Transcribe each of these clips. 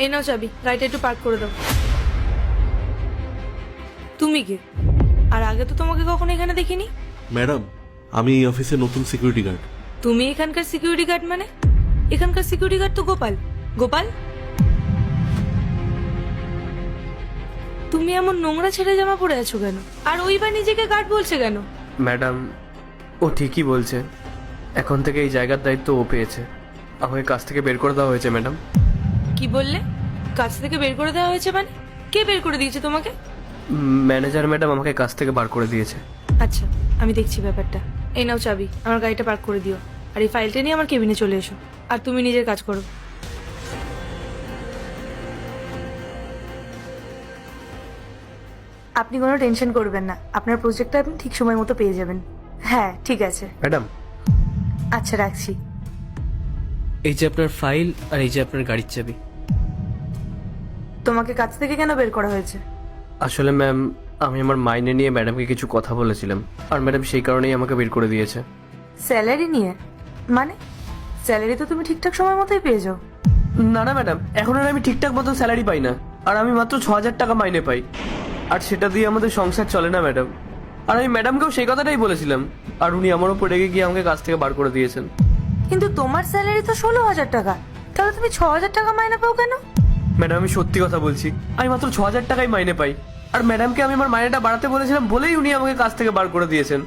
এই নাও চাবি, গাড়িটা একটু পার্ক করে দাও। তুমি কে? আর আগে তো তোমাকে কখনো এখানে দেখিনি। ম্যাডাম, আমি এই অফিসের নতুন সিকিউরিটি গার্ড। তুমি এখানকার সিকিউরিটি গার্ড মানে? এখানকার সিকিউরিটি গার্ড তো গোপাল। গোপাল, তুমি এমন নোংরা ছেড়ে জামা পরে আছো কেন? আর ওই বা নিজেকে গার্ড বলছে কেন? ম্যাডাম, ও ঠিকই বলছে। এখন থেকে এই জায়গার দায়িত্ব ও পেয়েছে। আমাকে কাজ থেকে বের করে দেওয়া হয়েছে ম্যাডাম। কি বললে? কাজ থেকে বের করে দেওয়া হয়েছে মানে? কে বের করে দিয়েছে তোমাকে? ম্যানেজার ম্যাডাম আমাকে কাজ থেকে বার করে দিয়েছে। আচ্ছা, আমি দেখছি ব্যাপারটা। এই নাও চাবি, আমার গাড়িটা পার্ক করে দিও। আর এই ফাইলটা নিয়ে আমার কেবিনে চলে এসো। আর তুমি নিজের কাজ করো। আপনি কোনো টেনশন করবেন না, আপনার প্রজেক্টটা আপনি ঠিক সময় মতো পেয়ে যাবেন। হ্যাঁ, ঠিক আছে। ম্যাডাম, আচ্ছা, রাখছি। এই যে আপনার ফাইল আর এই যে আপনার গাড়ির চাবি। তোমাকে কাজ থেকে কেন বের করা হয়েছে? আসলে ম্যাম, আমি আমার মাইনে নিয়ে ম্যাডামকে কিছু কথা বলেছিলাম, আর ম্যাডাম সেই কারণেই আমাকে বের করে দিয়েছে। স্যালারি নিয়ে? মানে স্যালারি তো তুমি ঠিকঠাক সময় মতোই পেয়ে যাও। না না ম্যাডাম, এখন আর আমি ঠিকঠাক মতো স্যালারি পাই না। আর আমি মাত্র 6,000 টাকা মাইনে পাই। আর সেটা দিয়ে আমাদের সংসার চলে না ম্যাডাম। আর আমি ম্যাডামকেও সেই কথাটাই বলেছিলাম, আর উনি আমার উপর রেগে গিয়ে আমাকে কাজ থেকে বার করে দিয়েছেন। কিন্তু তোমার স্যালারি তো 16,000 টাকা, তাহলে তুমি 6,000 টাকা মাইনে পাও কেন? ম্যাডাম, আমি সত্যি কথা বলছি, আমি মাত্র 6,000 টাকাই মাইনে পাই। আর ম্যাডামকে আমি আমার মাইনেটা বাড়াতে বলেছিলাম বলেই উনি আমাকে কাজ থেকে বার করে দিয়েছেন।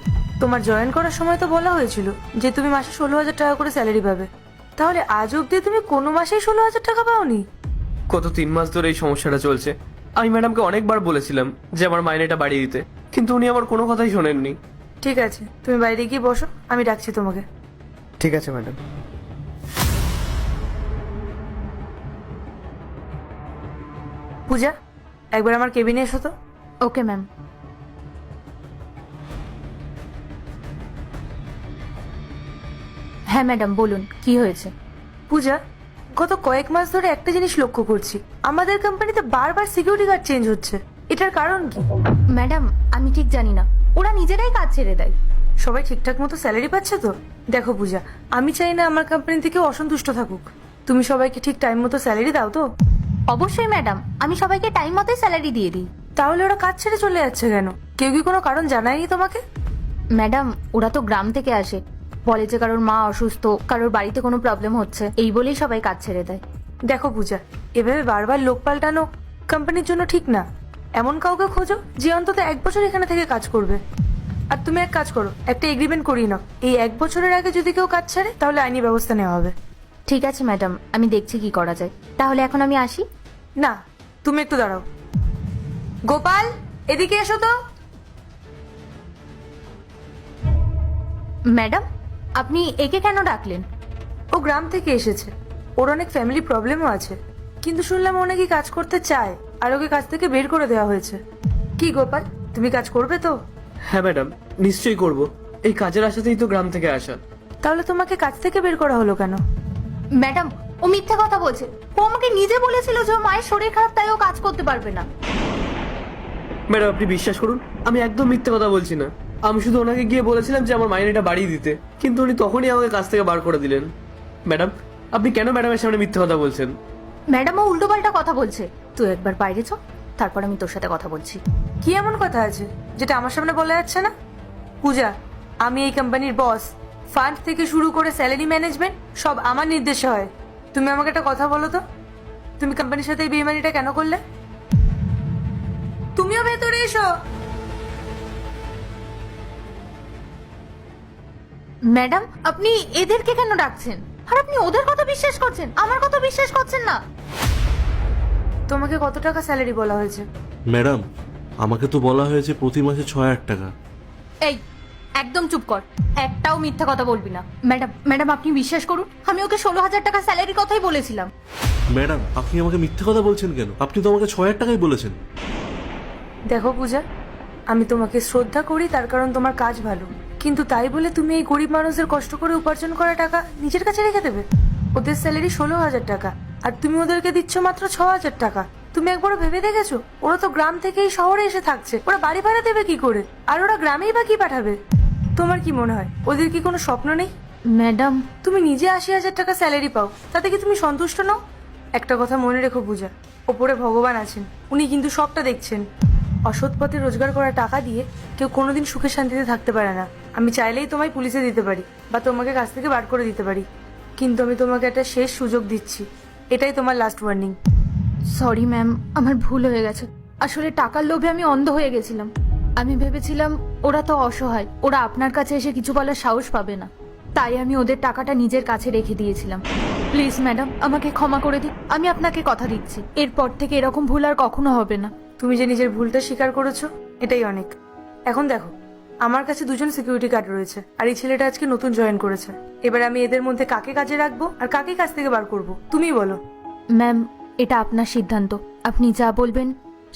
তোমার জয়েন করার সময় তো বলা হয়েছিল যে তুমি মাসে 16,000 টাকা করে স্যালারি পাবে। তাহলে আজ অব্দি তুমি কোনো মাসেই 16,000 টাকা পাওনি? গত 3 মাস ধরে এই সমস্যাটা চলছে। আমি ম্যাডামকে অনেকবার বলেছিলাম যে আমার মাইনেটা বাড়িয়ে দিতে, কিন্তু উনি আমার কোনো কথাই শোনেননি। ঠিক আছে, তুমি বাইরে গিয়ে বসো, আমি ডাকছি তোমাকে। ঠিক আছে ম্যাডাম। পূজা, একবার আমার কেবিনে এসো তো। Okay ma'am. হ্যাঁ ম্যাডাম, বলুন কি হয়েছে? পূজা, গত কয়েক মাস ধরে একটা জিনিস লক্ষ্য করছি, আমাদের কোম্পানিতে বারবার সিকিউরিটি গার্ড চেঞ্জ হচ্ছে। এটার কারণ কি? ম্যাডাম, আমি ঠিক জানি না, ওরা নিজেরাই কাজ ছেড়ে দেয়। সবাই ঠিকঠাক মতো স্যালারি পাচ্ছে তো? দেখো পূজা, আমি চাই না আমার কোম্পানি থেকে অসন্তুষ্ট থাকুক। তুমি সবাইকে ঠিক টাইম মতো স্যালারি দাও তো? অবশ্যই ম্যাডাম, আমি সবাইকে টাইম মতোই স্যালারি দিয়ে দিই। তাহলে ওরা কাজ ছেড়ে চলে যাচ্ছে কেন? কেউ কি কোনো কারণ জানায়নি তোমাকে? ম্যাডাম, ওরা তো গ্রাম থেকে আসে, বলে যে কারোর মা অসুস্থ, কারোর বাড়িতে কোনো প্রবলেম হচ্ছে, এই বলেই সবাই কাজ ছেড়ে দেয়। দেখো পূজা, এভাবে বারবার লোক পাল্টানো কোম্পানির জন্য ঠিক না। এমন কাউকে খোঁজো যে অন্তত 1 বছর এখানে থেকে কাজ করবে। আর তুমি এক কাজ করো, একটা এগ্রিমেন্ট করিয়ে নাও, এই 1 বছরের আগে যদি কেউ কাজ ছাড়ে তাহলে আইনি ব্যবস্থা নেওয়া হবে। ঠিক আছে ম্যাডাম, আমি দেখছি কি করা যায়। তাহলে এখন আমি আসি। না, তুমি একটু দাঁড়াও। গোপাল, এদিকে এসো তো। ম্যাডাম, আপনি একে কেন ডাকলেন? ও গ্রাম থেকে এসেছে, ওর অনেক ফ্যামিলি প্রবলেমও আছে, কিন্তু শুনলাম ও নাকি কাজ করতে চায়, আর ওকে কাজ থেকে বের করে দেওয়া হয়েছে। কি গোপাল, তুমি কাজ করবে তো? হ্যাঁ ম্যাডাম, নিশ্চয়ই করব। এই কাজের আশাতেই তো গ্রাম থেকে আসা। তাহলে তোমাকে কাজ থেকে বের করা হলো কেন? ম্যাডাম, ও মিথ্যা কথা বলছে। ও আমাকে নিজে বলেছিল যে ওর মায়ের শরীর খারাপ, তাই ও কাজ করতে পারবে না। ম্যাডাম, আপনি বিশ্বাস করুন, আমি একদম মিথ্যে কথা বলছি না। আমি শুধু ওনাকে গিয়ে বলেছিলাম যে আমার মাইনেটা বাড়িয়ে দিতে, কিন্তু উনি তখনই আমাকে কাজ থেকে বার করে দিলেন। ম্যাডাম, আপনি কেন ম্যাডামের সামনে মিথ্যে কথা বলছেন? ম্যাডাম, ও উল্টোপাল্টা কথা বলছে। তুই একবার বাইরে চ, তারপর আমি তোর সাথে কথা বলছি। কি এমন কথা আছে যেটা আমার সামনে বলা যাচ্ছে না? পূজা, আমি এই কোম্পানির বস। ফান্ড থেকে শুরু করে স্যালারি ম্যানেজমেন্ট সব আমার নির্দেশে হয়। তুমি আমাকে একটা কথা বলো তো, তুমি কোম্পানির সাথে এই বেইমানিটা কেন করলে? তুমিও ভেতরে এসো। ম্যাডাম, আপনি এদেরকে কেন ডাকছেন? আর আপনি ওদের কথা বিশ্বাস করছেন, আমার কথা বিশ্বাস করছেন না? তোমাকে কত টাকা স্যালারি বলা হয়েছে? ম্যাডাম, আমাকে তো বলা হয়েছে প্রতি মাসে 6,000 টাকা। এই, একদম চুপ কর, একটাও মিথ্যা কথা বলবি না। ম্যাডাম, ম্যাডাম আপনি বিশ্বাস করুন, আমি ওকে 16,000 টাকা স্যালারির কথাই বলেছিলাম। ম্যাডাম, আপনি আমাকে মিথ্যে কথা বলছেন কেন? আপনি তো আমাকে 6,000 টাকাই বলেছেন। দেখো পূজা, আমি তোমাকে শ্রদ্ধা করি, তার কারণ তোমার কাজ ভালো, কিন্তু তাই বলে তুমি এই গরিব মানুষদের কষ্ট করে উপার্জন করা টাকা নিজের কাছে রেখে দেবে? ওদের স্যালারি 16,000 টাকা, আর তুমি ওদেরকে দিচ্ছ মাত্র 6,000 টাকা। তুমি একবার ভেবে দেখেছো? ওরা তো গ্রাম থেকেই শহরে এসে থাকছে, ওরা বাড়ি ভাড়া দেবে কি করে? আর ওরা গ্রামেই বা কি পাঠাবে? তোমার কি মনে হয় ওদের কি কোনো স্বপ্ন নেই? ম্যাডাম, তুমি নিজে 80,000 টাকা স্যালারি পাও, তাতে কি তুমি সন্তুষ্ট নও? একটা কথা মনে রেখো পূজা, ওপরে ভগবান আছেন, উনি কিন্তু সবটা দেখছেন। অসৎ পথে রোজগার করা টাকা দিয়ে কেউ কোনোদিন সুখে শান্তিতে থাকতে পারে না। আমি চাইলেই তোমায় পুলিশে দিতে পারি বা তোমাকে কাছ থেকে বার করে দিতে পারি, কিন্তু আমি তোমাকে একটা শেষ সুযোগ দিচ্ছি। এটাই তোমার লাস্ট ওয়ার্নিং। সরি ম্যাম, আমার ভুল হয়ে গেছে। আসলে টাকার লোভে আমি অন্ধ হয়ে গেছিলাম। আমি ভেবেছিলাম ওরা তো অসহায়, ওরা আপনার কাছে এসে কিছু বলার সাহস পাবে না, তাই আমি ওদের টাকাটা নিজের কাছে রেখে দিয়েছিলাম। প্লিজ ম্যাডাম, আমাকে ক্ষমা করে দিন। আমি আপনাকে কথা দিচ্ছি এরপর থেকে এরকম ভুল আর কখনো হবে না। তুমি যে নিজের ভুলটা স্বীকার করেছো, এটাই অনেক। এখন দেখো, আমার কাছে 2জন সিকিউরিটি গার্ড রয়েছে, আর এই ছেলেটা আজকে নতুন জয়েন করেছে। এবার আমি এদের মধ্যে কাকে কাজে রাখবো আর কাকে কাজ থেকে বার করবো, তুমিই বলো। ম্যাম, এটা আপনার সিদ্ধান্ত, আপনি যা বলবেন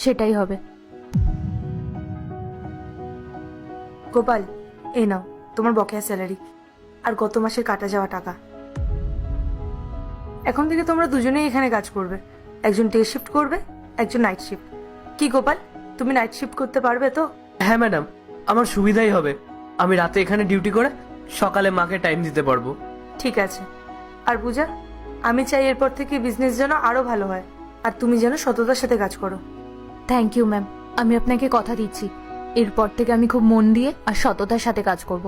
সেটাই হবে। গোপাল, এই নাও তোমার বকেয়া স্যালারি আর গত মাসের কাটা যাওয়া টাকা। এখন থেকে তোমরা দুজনেই এখানে কাজ করবে, একজন ডে শিফট করবে, একজন নাইট শিফট। কি গোপাল, তুমি নাইট শিফট করতে পারবে তো? হ্যাঁ ম্যাডাম, আমার সুবিধাই হবে। আমি রাতে এখানে ডিউটি করে সকালে মাকে টাইম দিতে পারবো। ঠিক আছে। আর পূজা, আমি চাই এরপর থেকে বিজনেস যেন আরো ভালো হয়, আর তুমি যেন সততার সাথে কাজ করো। থ্যাংক ইউ ম্যাম, আমি আপনাকে কথা দিচ্ছি এরপর থেকে আমি খুব মন দিয়ে আর সততার সাথে কাজ করব।